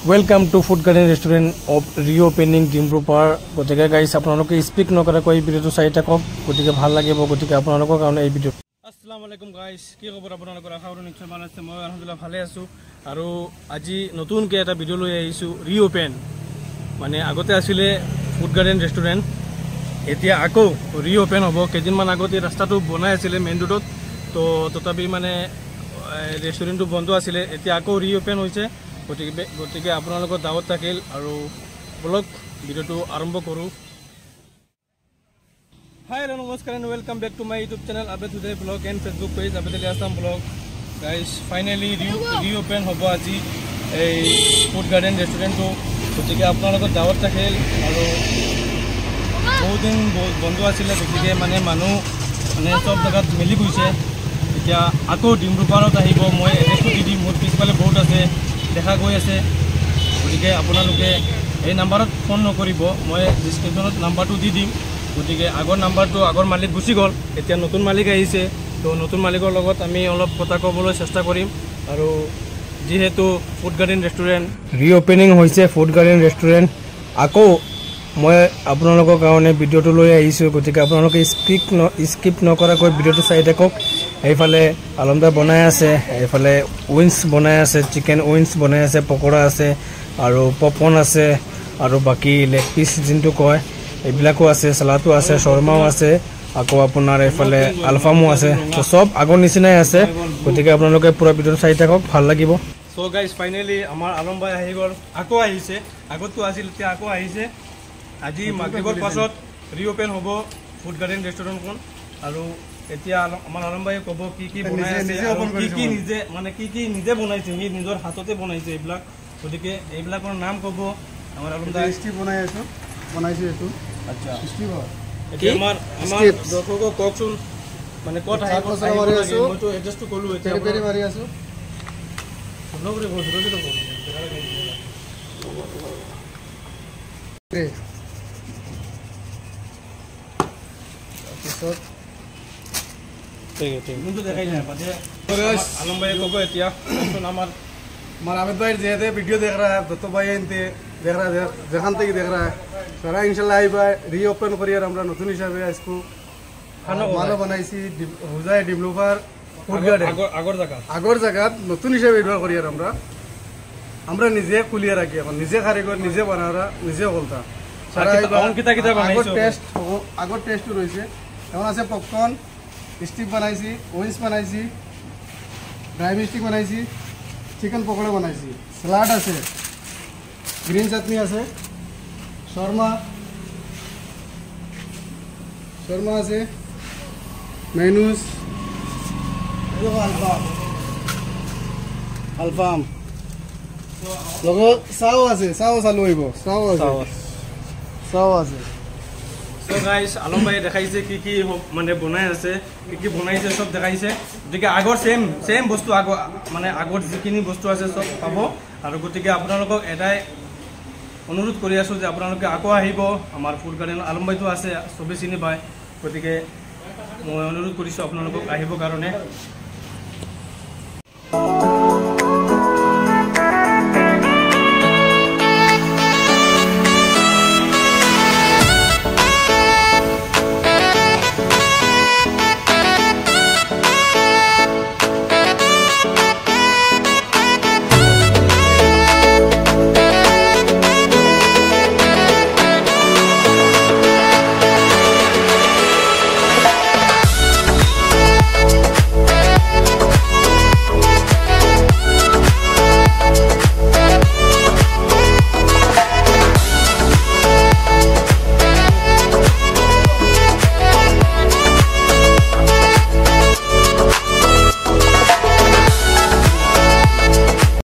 welcome to Food Garden restaurant of reopening डिम्ब्रू पार गति गाइस आपलोके स्पीक नकराक भिडिओ चाई थाक गति भल लगे गति आपलोकर कारण ये भिडिओ अस्सलामु आलैकुम गाइस कि खबर आपलोकर आशा करो निश्चय ভাল আছে মই আলহামদুলিল্লাহ ভালে আছো আৰু আজি নতুনকে এটা ভিডিও লৈ আহিছো রিওপেন মানে আগতে আছিলে ফুড গার্ডেন রেস্টুরেন্ট এতিয়া আকো রিওপেন হবো কেদিনমান আগতে ৰাস্তাটো বনাই আছিলে মেইন ৰোডত তো তথাপি মানে ৰেস্টুৰেন্টটো বন্ধ আছিলে এতিয়া আকো ৰিওপেন হৈছে গতিকে আপোনালোকৰ দাওয়াত থাকিল আৰু ব্লগ ভিডিওটো আৰম্ভ কৰো हाय नमस्कार and welcome back to my YouTube channel अबे today blog and Facebook page अबे today Assam blog guys finally reopen होबो আজি এই ফুড গার্ডেন রেস্টুরেন্টটো গতিকে আপোনালোকৰ দাওয়াত থাকিল আৰু বহুত দিন বন্ধ আছিল গতিকে মানে মানুহ মানে সব জায়গাত মিলি গৈছে এতিয়া আকৌ ডিম্ব্ৰু পাৰত আহিব মই এড্ৰেছটো দি দিম মোৰ পিছফালে বহুত আছে দেখা গৈ আছে গতিকে আপোনালোকে এই নম্বৰত ফোন নকৰিব মই ডিসক্ৰিপশনত নম্বৰটো দি দিম গতিকে আগৰ নাম্বাৰটো আগৰ মালিক গুছি গল এতিয়া নতুন মালিক আহিছে তো নতুন মালিকৰ লগত আমি অলপ কথা ক'বলৈ চেষ্টা কৰিম আৰু যেহেতু ফুড গাৰ্ডেন ৰেস্টুৰেন্ট ৰিওপেনিং হৈছে ফুড গাৰ্ডেন ৰেস্টুৰেন্ট আকৌ মই আপোনালোকৰ কাৰণে ভিডিওটো লৈ আহিছো গতিকে আপোনালোকে স্কিপ নকৰাকৈ ভিডিওটো চাই থাকক এইফালে আলমদাৰ বনাই আছে এইফালে উইংস বনাই আছে চিকেন উইংস বনাই আছে পকোড়া আছে আৰু পপকৰ্ন আছে আৰু বাকি লেগ পিস জিনটো কয় এইবিলাকো আছে সালাটো আছে শৰ্মাও আছে আকৌ আপোনাৰ এইফালে আলফামো আছে তো সব আগৰ নিচিনাই আছে গতিকে আপোনালোকে পুৰা ভিডিওটো চাই থাকক ভাল লাগিব সো গাইস ফাইনালি আমাৰ আলম ভাই আহি গল আকৌ আহিছে আগতো আছিল এতিয়া আকৌ আহিছে আজি মাগৰিবৰ পাছত ৰিওপেন হ'ব ফুড গাৰ্ডেন ৰেষ্টুৰেণ্টখন আৰু এতিয়া আমাৰ আলম ভাই ক'ব কি কি বনাই আছে কি নিজে মানে কি নিজে বনাইছে নি নিজৰ হাততে বনাইছে এইবিলাক গতিকে এইবিলাকৰ নাম ক'ব আমাৰ আলম ভাই টেস্টি বনাই আছো বনাইছে এটো আচ্ছা টেস্টি হয় এতিয়া আমাৰ দৰ্শকক কওকচোন মানে ক'ত আহিব মইতো এড্ৰেছটো ক'লো এতিয়া পেৰি মাৰি আছো আপোনালোকে ঘৰটো ক'ব ঠিক কিন্তু দেখাই নাই বাদে আলম ভাই ক'ব এতিয়া আমাৰ आमिर भाई जैसे वीडियो देख रहा है दत्तो भाई इनते देख रहा है जहां तक देख रहा है सारा इंशाल्लाह आई भाई रीओपन करियर আমরা নতুন হিসাবে আজকো ভালো বানাইছি হুজাই ডিমলুফার ফুড গার্ডেন আগর জায়গা নতুন হিসাবে ব্যবহার করিয়ার আমরা নিজে খুলিয়ে রাখি এখন নিজে কারিগর নিজে বানারা নিজে বলতা সারা কিতা বানাইছো আগর টেস্ট রয়েছে এখন আছে পপকর্ন স্টিক বানাইছি ওয়েন্স বানাইছি ড্রাই মিষ্টি বানাইছি চিকেন পকোড়া বানাইছি সালাড আছে গ্রিন চাটনি আছে শর্মা আছে মেনুস আলফাম লগত চাও আছে চাও চালু হইব চাও আছে সো গাইস আলম ভাই দেখাইছে কি মানে বনাই আছে কি বনাইছে সব দেখাইছে গতিকে আগৰ সেম বস্তু মানে আগৰ যিখিনি বস্তু আছে সব পাব আৰু গতিকে আপোনালোকক এটাই অনুৰোধ কৰি আছো যে আপোনালোকে আকৌ আহিব আমাৰ ফুড গাৰ্ডেন আলম ভাইটো আছে সবে চিনি পায় গতিকে মই অনুৰোধ কৰিছো আপোনালোকক আহিব কাৰণে